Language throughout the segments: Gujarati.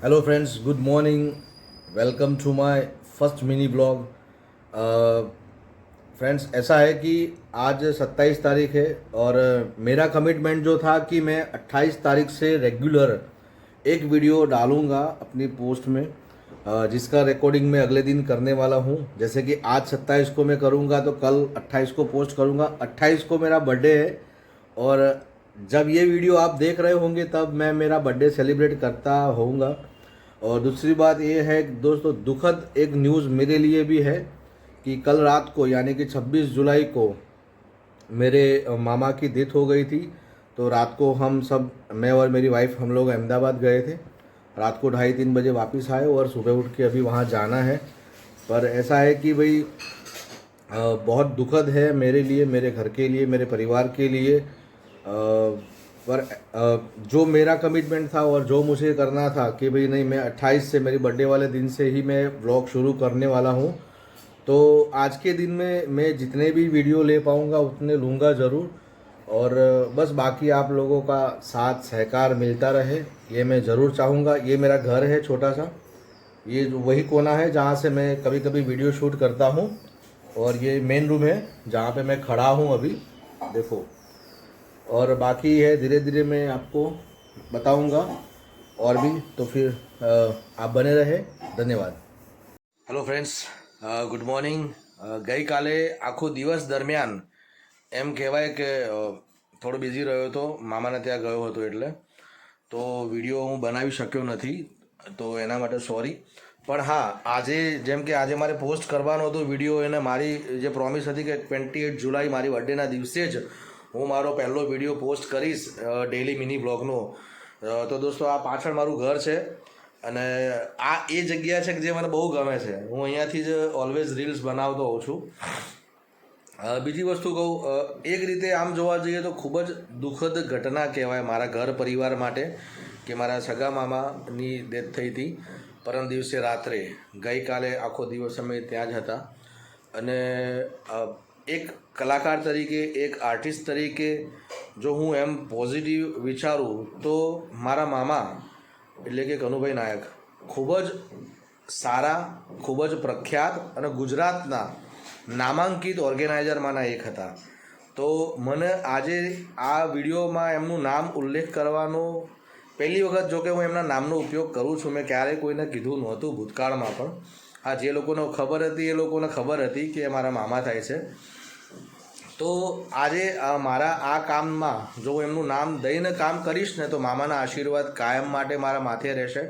Hello friends, good morning. Welcome to my first mini blog. Friends, ऐसा है कि आज 27 तारीख है और मेरा कमिटमेंट जो था कि मैं 28 तारीख से रेगुलर एक वीडियो डालूंगा अपनी पोस्ट में, जिसका रिकॉर्डिंग मैं अगले दिन करने वाला हूं। जैसे कि आज 27 को मैं करूंगा तो कल 28 को पोस्ट करूंगा। 28 को मेरा बर्थडे है और जब ये वीडियो आप देख रहे होंगे तब मैं मेरा बर्थडे सेलिब्रेट करता होऊंगा। और दूसरी बात ये है कि दोस्तों, दुखद एक न्यूज़ मेरे लिए भी है कि कल रात को यानी कि 26 जुलाई को मेरे मामा की डेथ हो गई थी। तो रात को हम सब, मैं और मेरी वाइफ, हम लोग अहमदाबाद गए थे। रात को 2:30-3 बजे वापस आए और सुबह उठ के अभी वहाँ जाना है। पर ऐसा है कि भाई बहुत दुखद है मेरे लिए, मेरे घर के लिए, मेरे परिवार के लिए। पर जो मेरा कमिटमेंट था और जो मुझे करना था कि भाई नहीं, मैं 28 से, मेरी बर्थडे वाले दिन से ही मैं व्लॉग शुरू करने वाला हूँ। तो आज के दिन में मैं जितने भी वीडियो ले पाऊँगा उतने लूँगा ज़रूर। और बस बाकी आप लोगों का साथ सहकार मिलता रहे, ये मैं ज़रूर चाहूँगा। ये मेरा घर है छोटा सा, ये वही कोना है जहाँ से मैं कभी कभी वीडियो शूट करता हूँ। और ये मेन रूम है जहाँ पे मैं खड़ा हूँ अभी, देखो। और बाकी है, धीरे धीरे मैं आपको बताऊंगा और भी। तो फिर आप बने रहे। धन्यवाद। Hello friends, good morning. ગઈકાલે આખો દિવસ દરમિયાન એમ કહેવાય કે થોડો બિઝી રહ્યો હતો, મામાને ત્યાં ગયો હતો એટલે તો વિડીયો હું બનાવી શક્યો નથી, તો એના માટે સોરી। પણ હા, આજે જેમ કે આજે મારે પોસ્ટ કરવાનો હતો વિડીયો, એને મારી જે પ્રોમિસ હતી કે 28 જુલાઈ મારી બર્થડેના દિવસે જ હું મારો પહેલો વિડીયો પોસ્ટ કરીશ ડેઇલી મિની બ્લોગનો। તો દોસ્તો, આ પાછળ મારું ઘર છે અને આ એ જગ્યા છે કે જે મને બહુ ગમે છે। હું અહીંયાથી જ ઓલવેઝ રીલ્સ બનાવતો હોઉં છું। બીજી વસ્તુ કહું, એક રીતે આમ જોવા જઈએ તો ખૂબ જ દુઃખદ ઘટના કહેવાય મારા ઘર પરિવાર માટે કે મારા સગા મામાની ડેથ થઈ હતી પરમ દિવસે રાત્રે। ગઈકાલે આખો દિવસ અમે ત્યાં જ હતા અને એક કલાકાર તરીકે, એક આર્ટિસ્ટ તરીકે જો હું એમ પોઝિટિવ વિચારું તો મારા મામા એટલે કે કનુભાઈ નાયક ખૂબ જ સારા, ખૂબ જ પ્રખ્યાત અને ગુજરાતના નામાંકિત ઓર્ગેનાઇઝરમાંના એક હતા। તો મને આજે આ વિડીયોમાં એમનું નામ ઉલ્લેખ કરવાનો પહેલી વખત, જો કે હું એમના નામનો ઉપયોગ કરું છું, મેં ક્યારેય કોઈને કીધું નહોતું ભૂતકાળમાં પણ। હા, જે લોકોને ખબર હતી એ લોકોને ખબર હતી કે મારા મામા થાય છે। તો આજે મારા આ કામમાં જો હું એમનું નામ દઈને કામ કરીશ ને તો મામાના આશીર્વાદ કાયમ માટે મારા માથે રહેશે।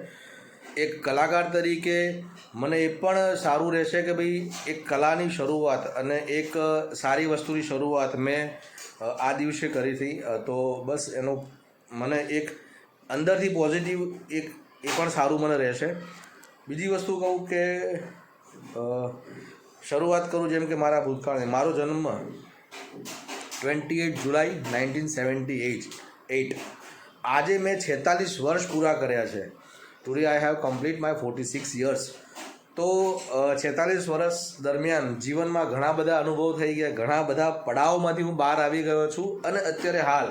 એક કલાકાર તરીકે મને એ પણ સારું રહેશે કે ભાઈ એક કલાની શરૂઆત અને એક સારી વસ્તુની શરૂઆત મેં આ દિવસે કરી હતી। તો બસ એનો મને એક અંદરથી પોઝિટિવ એક એ પણ સારું મને રહેશે। બીજી વસ્તુ કહું કે શરૂઆત કરું જેમ કે મારા ભૂતકાળની, મારો જન્મ 28 જુલાઈ 1978। આજે મેં 46 વર્ષ પૂરા કર્યા છે। Today I have complete my 46 years. તો 46 વર્ષ દરમિયાન જીવનમાં ઘણા બધા અનુભવ થઈ ગયા, ઘણા બધા પડાવમાંથી હું બહાર આવી ગયો છું અને અત્યારે હાલ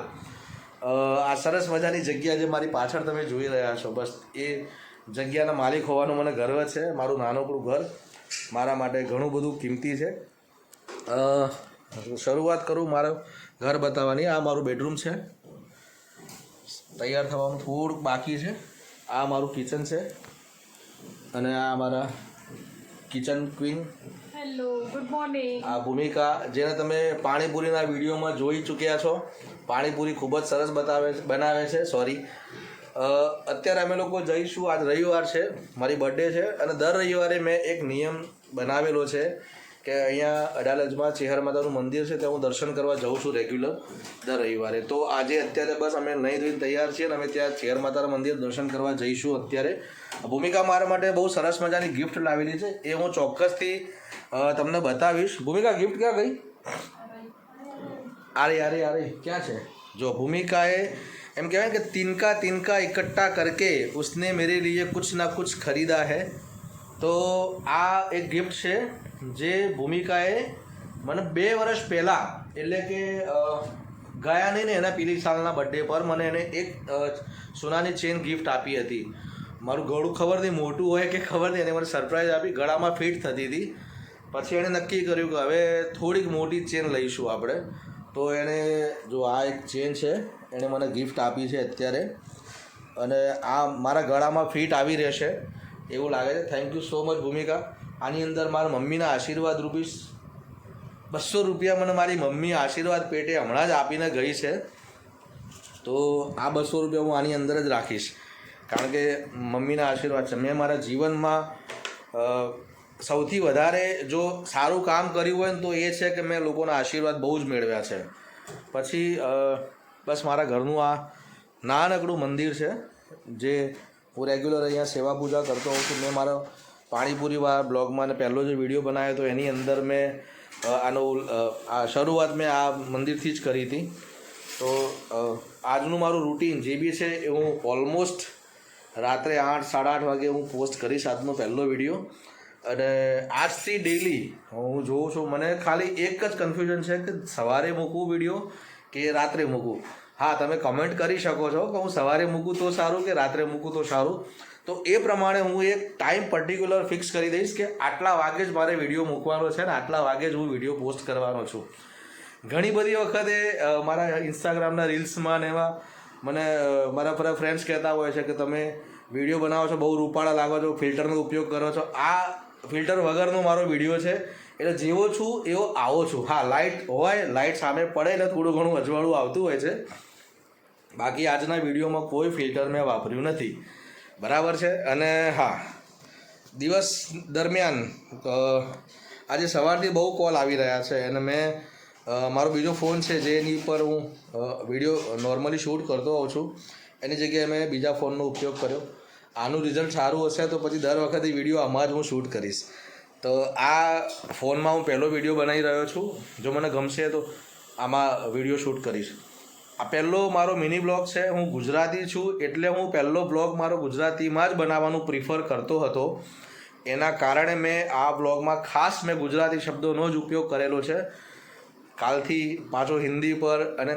આ સરસ મજાની જગ્યા જે મારી પાછળ તમે જોઈ રહ્યા છો, બસ એ જગ્યાના માલિક હોવાનો મને ગર્વ છે। મારું નાનકડું ઘર મારા માટે ઘણું બધું કિંમતી છે। શરૂઆત કરું મારું ઘર બતાવવાની। આ મારું બેડરૂમ છે, તૈયાર થવાનું થોડુંક બાકી છે। આ મારું કિચન છે અને આ મારા kitchen queen, hello, good morning. આ ભૂમિકા, જેને તમે પાણીપુરીના વિડીયોમાં જોઈ ચૂક્યા છો। પાણીપુરી ખૂબ જ સરસ બનાવે છે। સોરી, અત્યારે અમે લોકો જઈશું, આજ રવિવાર છે, મારી બર્થડે છે અને દર રવિવારે મેં એક નિયમ બનાવેલો છે કે અહીંયા અડાલજમાં ચેહર માતાનું મંદિર છે, ત્યાં હું દર્શન કરવા જાઉં છું રેગ્યુલર દર રવિવારે। તો આજે અત્યારે બસ અમે નહીં ધોઈને તૈયાર છીએ અને અમે ત્યાં ચેહર માતાના મંદિર દર્શન કરવા જઈશું અત્યારે। ભૂમિકા મારા માટે બહુ સરસ મજાની ગિફ્ટ લાવેલી છે, એ હું ચોક્કસથી તમને બતાવીશ। ભૂમિકા, ગિફ્ટ ક્યાં ગઈ? આરે ક્યાં છે? જો ભૂમિકાએ એમ કહેવાય કે તિનકા તિનકા इकट्ठा करके उसने मेरे लिए कुछ ना कुछ खरीदा है। તો આ એક ગિફ્ટ છે જે ભૂમિકાએ મને 2 વર્ષ પહેલાં, એટલે કે ગયા નહીં ને એના પેલી સાલના બર્થડે પર મને એને એક સોનાની ચેન ગિફ્ટ આપી હતી। મારું ગળું ખબર નહીં મોટું હોય કે ખબર નહીં, એને મને સરપ્રાઈઝ આપી, ગળામાં ફિટ થતી હતી. પછી એણે નક્કી કર્યું કે હવે થોડીક મોટી ચેન લઈશું આપણે. તો એણે જો આ એક ચેન છે, એણે મને ગિફ્ટ આપી છે અત્યારે, અને આ મારા ગળામાં ફિટ આવી રહેશે એવું લાગે છે. થેન્ક યુ સો મચ ભૂમિકા. આની અંદર મારા મમ્મીના આશીર્વાદ રૂપીસ 200 રૂપિયા મને મારી મમ્મી આશીર્વાદ પેટે હમણાં જ આપીને ગઈ છે. તો આ 200 રૂપિયા હું આની અંદર જ રાખીશ, કારણ કે મમ્મીના આશીર્વાદ છે. મેં મારા જીવનમાં સૌથી વધારે જો સારું કામ કર્યું હોય ને તો એ છે કે મેં લોકોના આશીર્વાદ બહુ જ મેળવ્યા છે. પછી બસ મારા ઘરનું આ નાનકડું મંદિર છે જે હું રેગ્યુલર અહીંયા સેવા પૂજા કરતો હોઉં છું. મેં મારો પાણીપુરીવાળા બ્લોગમાં પહેલો જે વિડીયો બનાવ્યો હતો એની અંદર મેં આ શરૂઆત મેં આ મંદિરથી જ કરી હતી. તો આજનું મારું રૂટીન જે બી છે એ હું ઓલમોસ્ટ રાત્રે 8-8:30 વાગે હું પોસ્ટ કરીશ આજનો પહેલો વિડીયો. અને આજથી ડેઈલી હું જોઉં છું, મને ખાલી એક જ કન્ફ્યુઝન છે કે સવારે મૂકવું વિડીયો કે રાત્રે મૂકવું. હા, તમે કમેન્ટ કરી શકો છો કે હું સવારે મૂકું તો સારું કે રાત્રે મૂકું તો સારું. તો એ પ્રમાણે હું એક ટાઈમ પર્ટિક્યુલર ફિક્સ કરી દઈશ કે આટલા વાગે જ મારે વિડીયો મૂકવાનો છે ને આટલા વાગે જ હું વિડીયો પોસ્ટ કરવાનો છું. ઘણી બધી વખતે મારા ઇન્સ્ટાગ્રામના રીલ્સમાં ને એમાં મને મારા ફ્રેન્ડ્સ કહેતા હોય છે કે તમે વિડીયો બનાવો છો, બહુ રૂપાળા લાગો છો, ફિલ્ટરનો ઉપયોગ કરો છો. આ ફિલ્ટર વગરનો મારો વિડીયો છે, એટલે જેવો છું એવો આવો છું. હા, લાઇટ હોય, લાઇટ સામે પડે એટલે થોડું ઘણું અજવાળું આવતું હોય છે, બાકી આજના વિડીયોમાં કોઈ ફિલ્ટર મેં વાપર્યું નથી, બરાબર છે. અને હા, દિવસ દરમિયાન આજે સવારથી બહુ કોલ આવી રહ્યા છે અને મેં મારો બીજો ફોન છે જેની પર હું વિડીયો નોર્મલી શૂટ કરતો હોઉં છું, એની જગ્યાએ મેં બીજા ફોનનો ઉપયોગ કર્યો. આનું રિઝલ્ટ સારું હશે તો પછી દર વખતે વિડીયો આમાં જ હું શૂટ કરીશ. તો આ ફોનમાં હું પહેલો વિડીયો બનાવી રહ્યો છું. જો મને ગમશે તો આમાં વિડીયો શૂટ કરીશ. આ પહેલો મારો મિની બ્લોગ છે. હું ગુજરાતી છું એટલે હું પહેલો બ્લોગ મારો ગુજરાતીમાં જ બનાવવાનું પ્રિફર કરતો હતો. એના કારણે મેં આ બ્લોગમાં ખાસ મેં ગુજરાતી શબ્દોનો જ ઉપયોગ કરેલો છે. કાલથી પાછો હિન્દી પર અને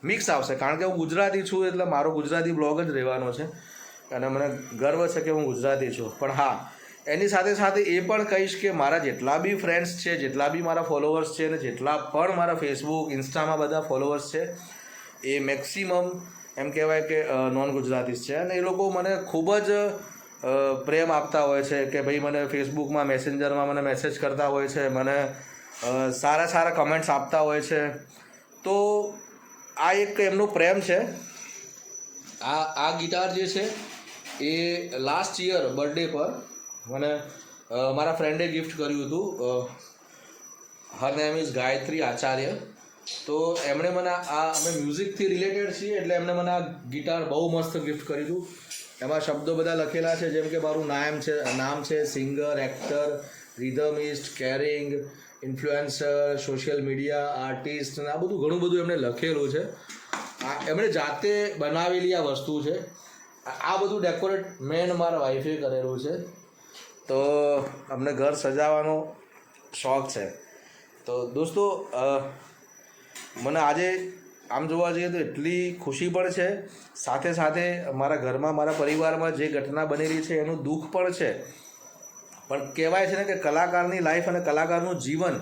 મિક્સ આવશે, કારણ કે હું ગુજરાતી છું એટલે મારો ગુજરાતી બ્લોગ જ રહેવાનો છે અને મને ગર્વ છે કે હું ગુજરાતી છું. પણ હા, એની સાથે સાથે એ પણ કહીશ કે મારા જેટલા બી ફ્રેન્ડ્સ છે, જેટલા બી મારા ફોલોવર્સ છે અને જેટલા પણ મારા ફેસબુક ઇન્સ્ટામાં બધા ફોલોવર્સ છે એ મેક્સિમમ એમ કહેવાય કે નોન ગુજરાતીસ છે. અને એ લોકો મને ખૂબ જ પ્રેમ આપતા હોય છે કે ભાઈ મને ફેસબુકમાં મેસેન્જરમાં મને મેસેજ કરતા હોય છે, મને સારા કમેન્ટ્સ આપતા હોય છે. તો આ એક એમનો પ્રેમ છે. આ ગિટાર જે છે એ લાસ્ટ યર બર્થડે પર મને મારા ફ્રેન્ડે ગિફ્ટ કર્યું હતું. હર નેમ ઇઝ ગાયત્રી આચાર્ય. તો એમણે મને અમે મ્યુઝિકથી રિલેટેડ છીએ એટલે એમણે મને આ ગિટાર બહુ મસ્ત ગિફ્ટ કર્યું હતું. એમાં શબ્દો બધા લખેલા છે, જેમ કે મારું નામ છે singer, actor, rhythmist, caring, influencer, social media artist, આ બધું ઘણું બધું એમણે લખેલું છે. એમણે જાતે બનાવેલી આ વસ્તુ છે. આ બધું ડેકોરેટ મેન મારા વાઈફે કરેલું છે. તો અમને ઘર સજાવવાનો શોખ છે. તો દોસ્તો, મને આજે આમ જોવા જઈએ તો એટલી ખુશી પણ છે, સાથે સાથે મારા ઘરમાં મારા પરિવારમાં જે ઘટના બનેલી છે એનું દુઃખ પણ છે. પણ કહેવાય છે ને કે કલાકારની લાઈફ અને કલાકારનું જીવન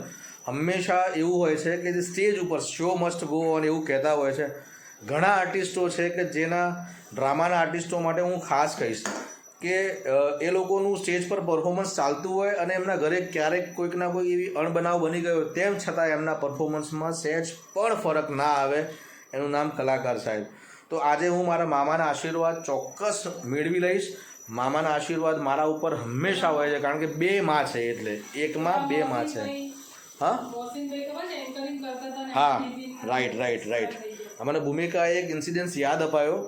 હંમેશા એવું હોય છે કે જે સ્ટેજ ઉપર શો મસ્ટ ગો ઓન એવું કહેતા હોય છે. ઘણા આર્ટિસ્ટો છે કે જેના ડ્રામાના આર્ટિસ્ટો માટે હું ખાસ કહીશ કે એ લોકોનું સ્ટેજ પર પરફોર્મન્સ ચાલતું હોય અને એમના ઘરે ક્યારેક કોઈક ના કોઈ એવી અણબનાવ બની ગયો, તેમ છતાં એમના પરફોર્મન્સમાં સહેજ પણ ફરક ના આવે. એનું નામ કલાકાર સાહેબ. તો આજે હું મારા મામાના આશીર્વાદ ચોક્કસ મેળવી લઈશ. મામાના આશીર્વાદ મારા ઉપર હંમેશા હોય છે, કારણ કે 2 માં છે એટલે એકમાં 2 માં છે. હા, રાઈટ. મને ભૂમિકાએ એક ઇન્સિડન્સ યાદ અપાયો.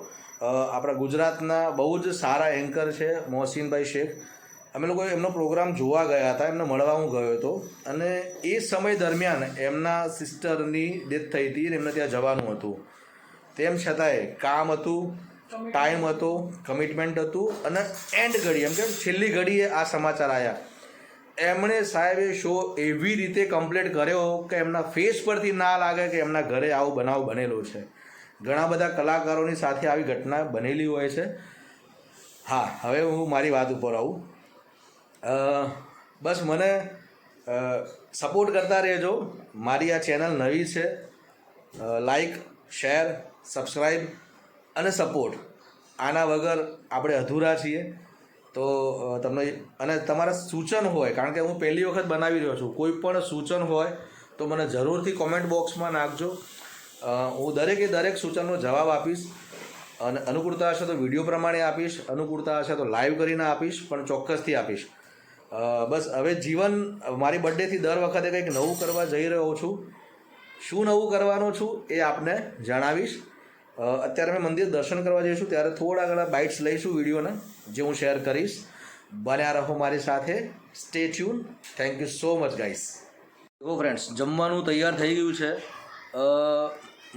આપણા ગુજરાતના બહુ જ સારા એન્કર છે મોહસિનભાઈ શેખ. અમે લોકો એમનો પ્રોગ્રામ જોવા ગયા હતા, એમને મળવા હું ગયો હતો. અને એ સમય દરમિયાન એમના સિસ્ટરની ડેથ થઈ હતી અને એમને ત્યાં જવાનું હતું. તેમ છતાંય કામ હતું, ટાઈમ હતો, કમિટમેન્ટ હતું અને એન્ડ ઘડી એમ કે છેલ્લી ઘડીએ આ સમાચાર આવ્યા. એમણે સાહેબે શો એવી રીતે કમ્પ્લીટ કર્યો કે એમના ફેસ પરથી ના લાગે કે એમના ઘરે આવો બનાવ બનેલો છે. ઘણા બધા કલાકારોની સાથે આવી ઘટના બનેલી હોય છે. હા, હવે હું મારી વાત ઉપર આવું. બસ મને સપોર્ટ કરતા રહેજો. મારી આ ચેનલ નવી છે. લાઈક, શેર, સબસ્ક્રાઈબ અને સપોર્ટ આના વગર આપણે અધૂરા છીએ. તો તમને અને તમારા સૂચન હોય, કારણ કે હું પહેલી વખત બનાવી રહ્યો છું, કોઈ પણ સૂચન હોય તો મને જરૂરથી કોમેન્ટ બોક્સમાં નાખજો. હું દરેક સૂચનનો જવાબ આપીશ. અને અનુકૂળતા હશે તો વિડીયો પ્રમાણે આપીશ, અનુકૂળતા હશે તો લાઈવ કરીને આપીશ, પણ ચોક્કસથી આપીશ. બસ હવે જીવન મારી બર્થડેથી દર વખતે કંઈક નવું કરવા જઈ રહ્યો છું. શું નવું કરવાનું છું એ આપને જણાવીશ. અત્યારે અમે મંદિર દર્શન કરવા જઈશું, ત્યારે થોડા ઘણા બાઇટ્સ લઈશું વિડીયોના, જે હું શેર કરીશ. બન્યા રહો મારી સાથે. Stay tune. Thank you so much guys. જો ફ્રેન્ડ્સ, જમવાનું તૈયાર થઈ ગયું છે.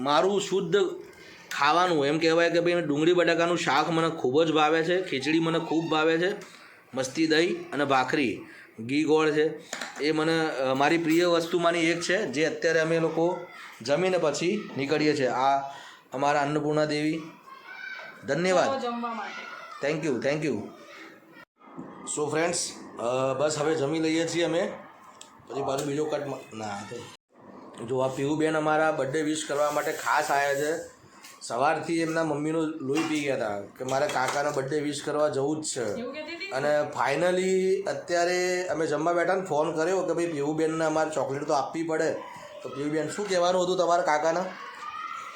મારું શુદ્ધ ખાવાનું એમ કહેવાય કે ભાઈ ડુંગળી બટાકાનું શાક મને ખૂબ જ ભાવે છે. ખીચડી મને ખૂબ ભાવે છે. મસ્તી દહીં અને ભાખરી ઘી ગોળ છે એ મને મારી પ્રિય વસ્તુમાંની એક છે, જે અત્યારે અમે લોકો જમીને પછી નીકળીએ છીએ. આ અમારા અન્નપૂર્ણા દેવી, ધન્યવાદ. જમવા માટે થેન્ક યુ. સો ફ્રેન્ડ્સ, બસ હવે જમી લઈએ છીએ અમે. પછી પાછું બીજો કટ ના તો જો આ પીવુબેન અમારા બર્થડે વિશ કરવા માટે ખાસ આવ્યા છે. સવારથી એમના મમ્મીનું લોહી પી ગયા હતા કે મારે કાકાનો બર્થડે વિશ કરવા જવું જ છે. અને ફાઇનલી અત્યારે અમે જમવા બેઠા ને ફોન કર્યો કે ભાઈ પીવુબેનને અમારે ચોકલેટ તો આપવી પડે. તો પીવુબેન, શું કહેવાનું હતું તમારા કાકાના?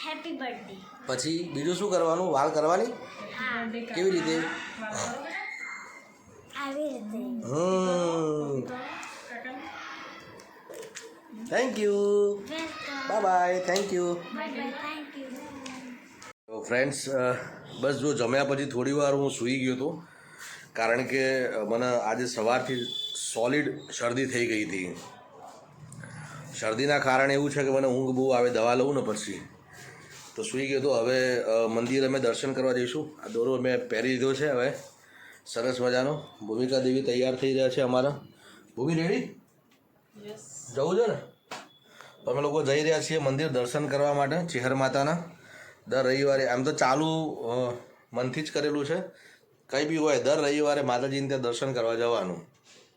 Happy birthday. પછી બીજું શું કરવાનું? વાલ કરવાની? કેવી રીતે? આવી રીતે. Thank you. Bye bye. Thank you. Bye thank you. તો ફ્રેન્ડ્સ, બસ જો જમ્યા પછી થોડી વાર હું સૂઈ ગયો હતો, કારણ કે મને આજે સવારથી સોલિડ શરદી થઈ ગઈ હતી. શરદીના કારણે એવું છે કે મને ઊંઘ બહુ આવે, દવા લઉં ને પછી તો સૂઈ ગયો હતો. હવે મંદિર અમે દર્શન કરવા જઈશું. આ દોરો મેં પહેરી લીધો છે હવે સરસ મજાનો. ભૂમિકા દેવી તૈયાર થઈ રહ્યા છે અમારા. ભૂમિ રેડી? જવું છે ને? તો અમે લોકો જઈ રહ્યા છીએ મંદિર દર્શન કરવા માટે ચેહર માતાના. દર રવિવારે આમ તો ચાલુ મનથી જ કરેલું છે. કંઈ બી હોય દર રવિવારે માતાજીને ત્યાં દર્શન કરવા જવાનું.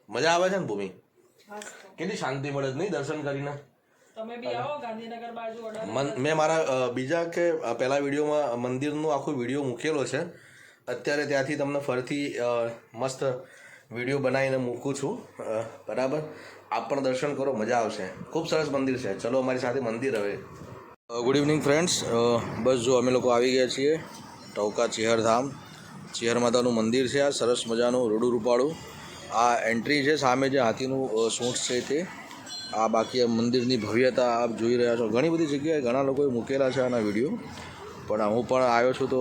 મજા આવે છે ને ભૂમિ? કેટલી શાંતિ મળે છે નહીં દર્શન કરીને? તમે બી આવો ગાંધીનગર બાજુ ઓર્ડર. મેં મારા બીજા કે પહેલા વિડીયોમાં મંદિરનો આખો વિડીયો મૂકેલો છે. અત્યારે ત્યાંથી તમને ફરીથી મસ્ત વિડીયો બનાવીને મૂકું છું. બરાબર, આપ પણ દર્શન કરો, મજા આવશે. ખૂબ સરસ મંદિર છે. ચલો અમારી સાથે મંદિર હવે. Good evening friends. બસ જો અમે લોકો આવી ગયા છીએ ટવકા ચેહરધામ. ચેહર માતાનું મંદિર છે. આ સરસ મજાનું રૂડું રૂપાળું આ એન્ટ્રી છે. સામે જે હાથીનું સૂંઢ છે તે. આ બાકી આ મંદિરની ભવ્યતા આપ જોઈ રહ્યા છો. ઘણી બધી જગ્યાએ ઘણા લોકોએ મૂકેલા છે આના વિડીયો, પણ હું પણ આવ્યો છું તો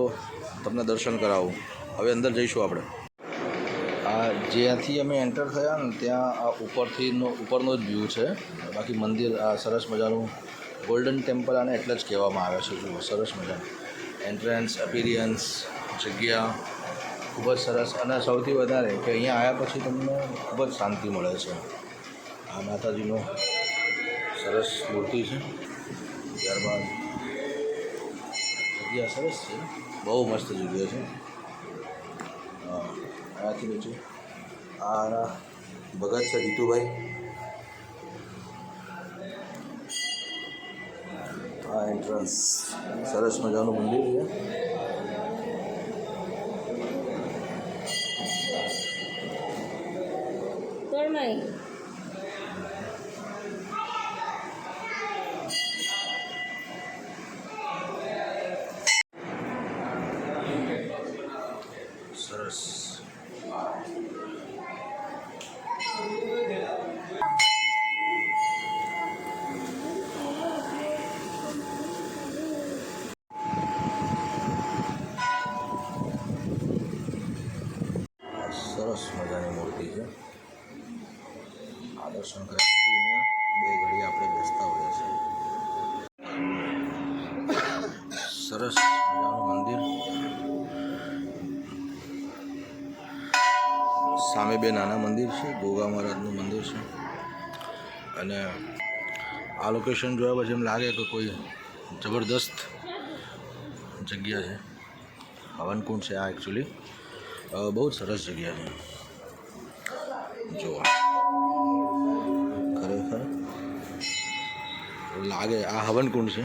તમને દર્શન કરાવું. હવે અંદર જઈશું આપણે. આ જ્યાંથી અમે એન્ટર થયા ને ત્યાં આ ઉપરનો જ વ્યૂ છે. બાકી મંદિર આ સરસ મજાનું ગોલ્ડન ટેમ્પલ આને એટલે જ કહેવામાં આવે છે. જુઓ, સરસ મજાનું એન્ટ્રન્સ, અપિરિયન્સ, જગ્યા ખૂબ જ સરસ. અને સૌથી વધારે કે અહીંયા આવ્યા પછી તમને ખૂબ જ શાંતિ મળે છે. આ માતાજીનો સરસ મૂર્તિ છે. ત્યારબાદ જગ્યા સરસ છે, બહુ મસ્ત જગ્યા છે. આથી નીચે આ ભગત છે જીતુભાઈ. આ એન્ટ્રન્સ સરસ મજાનું મંદિર છે. સરસ. સરસ મજાની મૂર્તિ છે. આ દર્શન કર્યા પછી અહીંયા 2 ઘડી આપણે બેસતા હોઈએ છીએ. સરસ મજાનું મંદિર. સામે 2 નાના મંદિર છે. ગોગા મહારાજનું મંદિર છે. અને આ લોકેશન જોયા પછી એમ લાગે કે કોઈ જબરદસ્ત જગ્યા છે. હવનકુંડ છે આ એકચ્યુઅલી. બહુ જ સરસ જગ્યા છે જુઓ ખરેખર લાગે આ હવનકુંડ છે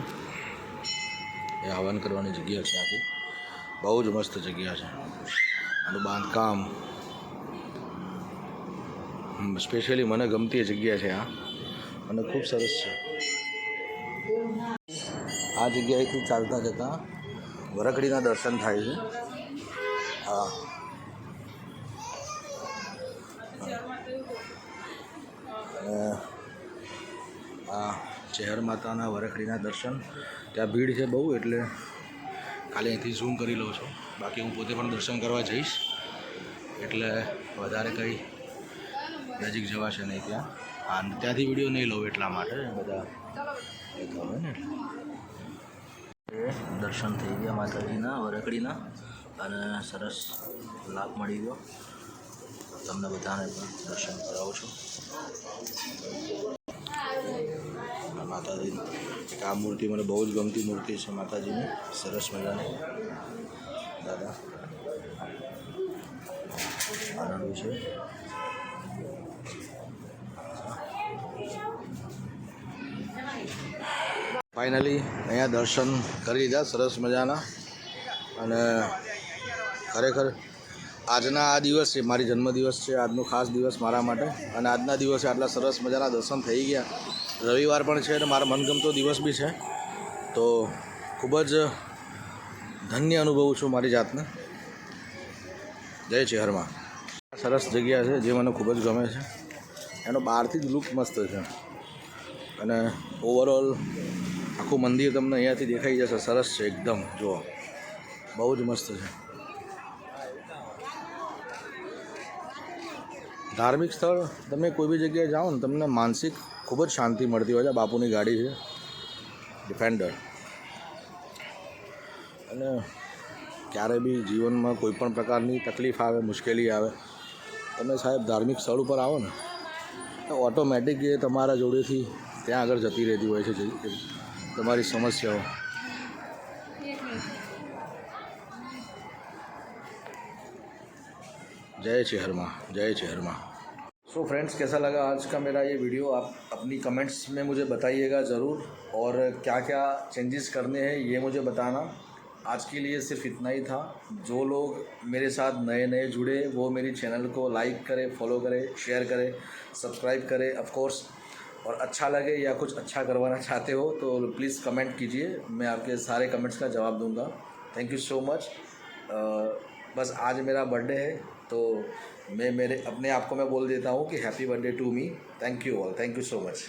એ હવન કરવાની જગ્યા છે આખી બહુ જ મસ્ત જગ્યા છે આનું બાંધકામ સ્પેશિયલી મને ગમતી જગ્યા છે આ અને ખૂબ સરસ છે આ જગ્યાએથી ચાલતા જતાં વરખડીના દર્શન થાય છે હા અને આ ચેહર માતાના વરખડીના દર્શન ત્યાં ભીડ છે બહુ એટલે ખાલી અહીંથી ઝૂમ કરી લઉં છું બાકી હું પોતે પણ દર્શન કરવા જઈશ એટલે વધારે કંઈ નજીક જવાશે નહીં ત્યાં હા ત્યાંથી વિડીયો નહીં લઉં એટલા માટે બધા લેતા હોય ને એટલે દર્શન થઈ ગયા માતાજીના વરખડીના અને સરસ લાભ મળી ગયો તમને બધાને પણ દર્શન કરાવું છું માતાજી એક આ મૂર્તિ મને બહુ જ ગમતી મૂર્તિ છે માતાજીની સરસ મજાની દાદા આનંદ છે ફાઇનલી અહીંયા દર્શન કરી લીધા સરસ મજાના અને ખરેખર આજના આ દિવસ છે મારી જન્મદિવસ છે આજનો ખાસ દિવસ મારા માટે અને આજના દિવસે આટલા સરસ મજાના દર્શન થઈ ગયા રવિવાર પણ છે અને મારો મનગમતો દિવસ બી છે તો ખૂબ જ ધન્ય અનુભવું છું મારી જાતને જય ચેહરમાં સરસ જગ્યા છે જે મને ખૂબ જ ગમે છે એનો બહારથી જ લુક મસ્ત છે અને ઓવરઓલ આખું મંદિર તમને અહીંયાથી દેખાઈ જશે સરસ છે એકદમ જુઓ બહુ જ મસ્ત છે ધાર્મિક સ્થળ તમે કોઈ બી જગ્યાએ જાઓ ને તમને માનસિક ખૂબ જ શાંતિ મળતી હોય છે બાપુની ગાડી છે ડિફેન્ડર અને ક્યારે બી જીવનમાં કોઈ પણ પ્રકારની તકલીફ આવે મુશ્કેલી આવે તમે સાહેબ ધાર્મિક સ્થળ ઉપર આવો ને તો ઓટોમેટિક એ તમારા જોડેથી ત્યાં આગળ જતી રહેતી હોય છે તમારી समस्याओं जय चेहरमा जय चेहरमा सो फ्रेंड्स कैसा लगा आज का मेरा ये वीडियो आप अपनी कमेंट्स में मुझे बताइएगा ज़रूर और क्या क्या चेंजेस करने हैं ये मुझे बताना आज के लिए सिर्फ इतना ही था जो लोग मेरे साथ नए नए जुड़े वो मेरी चैनल को लाइक करें फॉलो करें शेयर करें सब्सक्राइब करें ऑफ कोर्स और अच्छा लगे या कुछ अच्छा करवाना चाहते हो तो प्लीज़ कमेंट कीजिए मैं आपके सारे कमेंट्स का जवाब दूंगा थैंक यू सो मच बस आज मेरा बर्थडे है तो मैं मेरे अपने आप को मैं बोल देता हूँ कि happy birthday to me thank you all thank you so much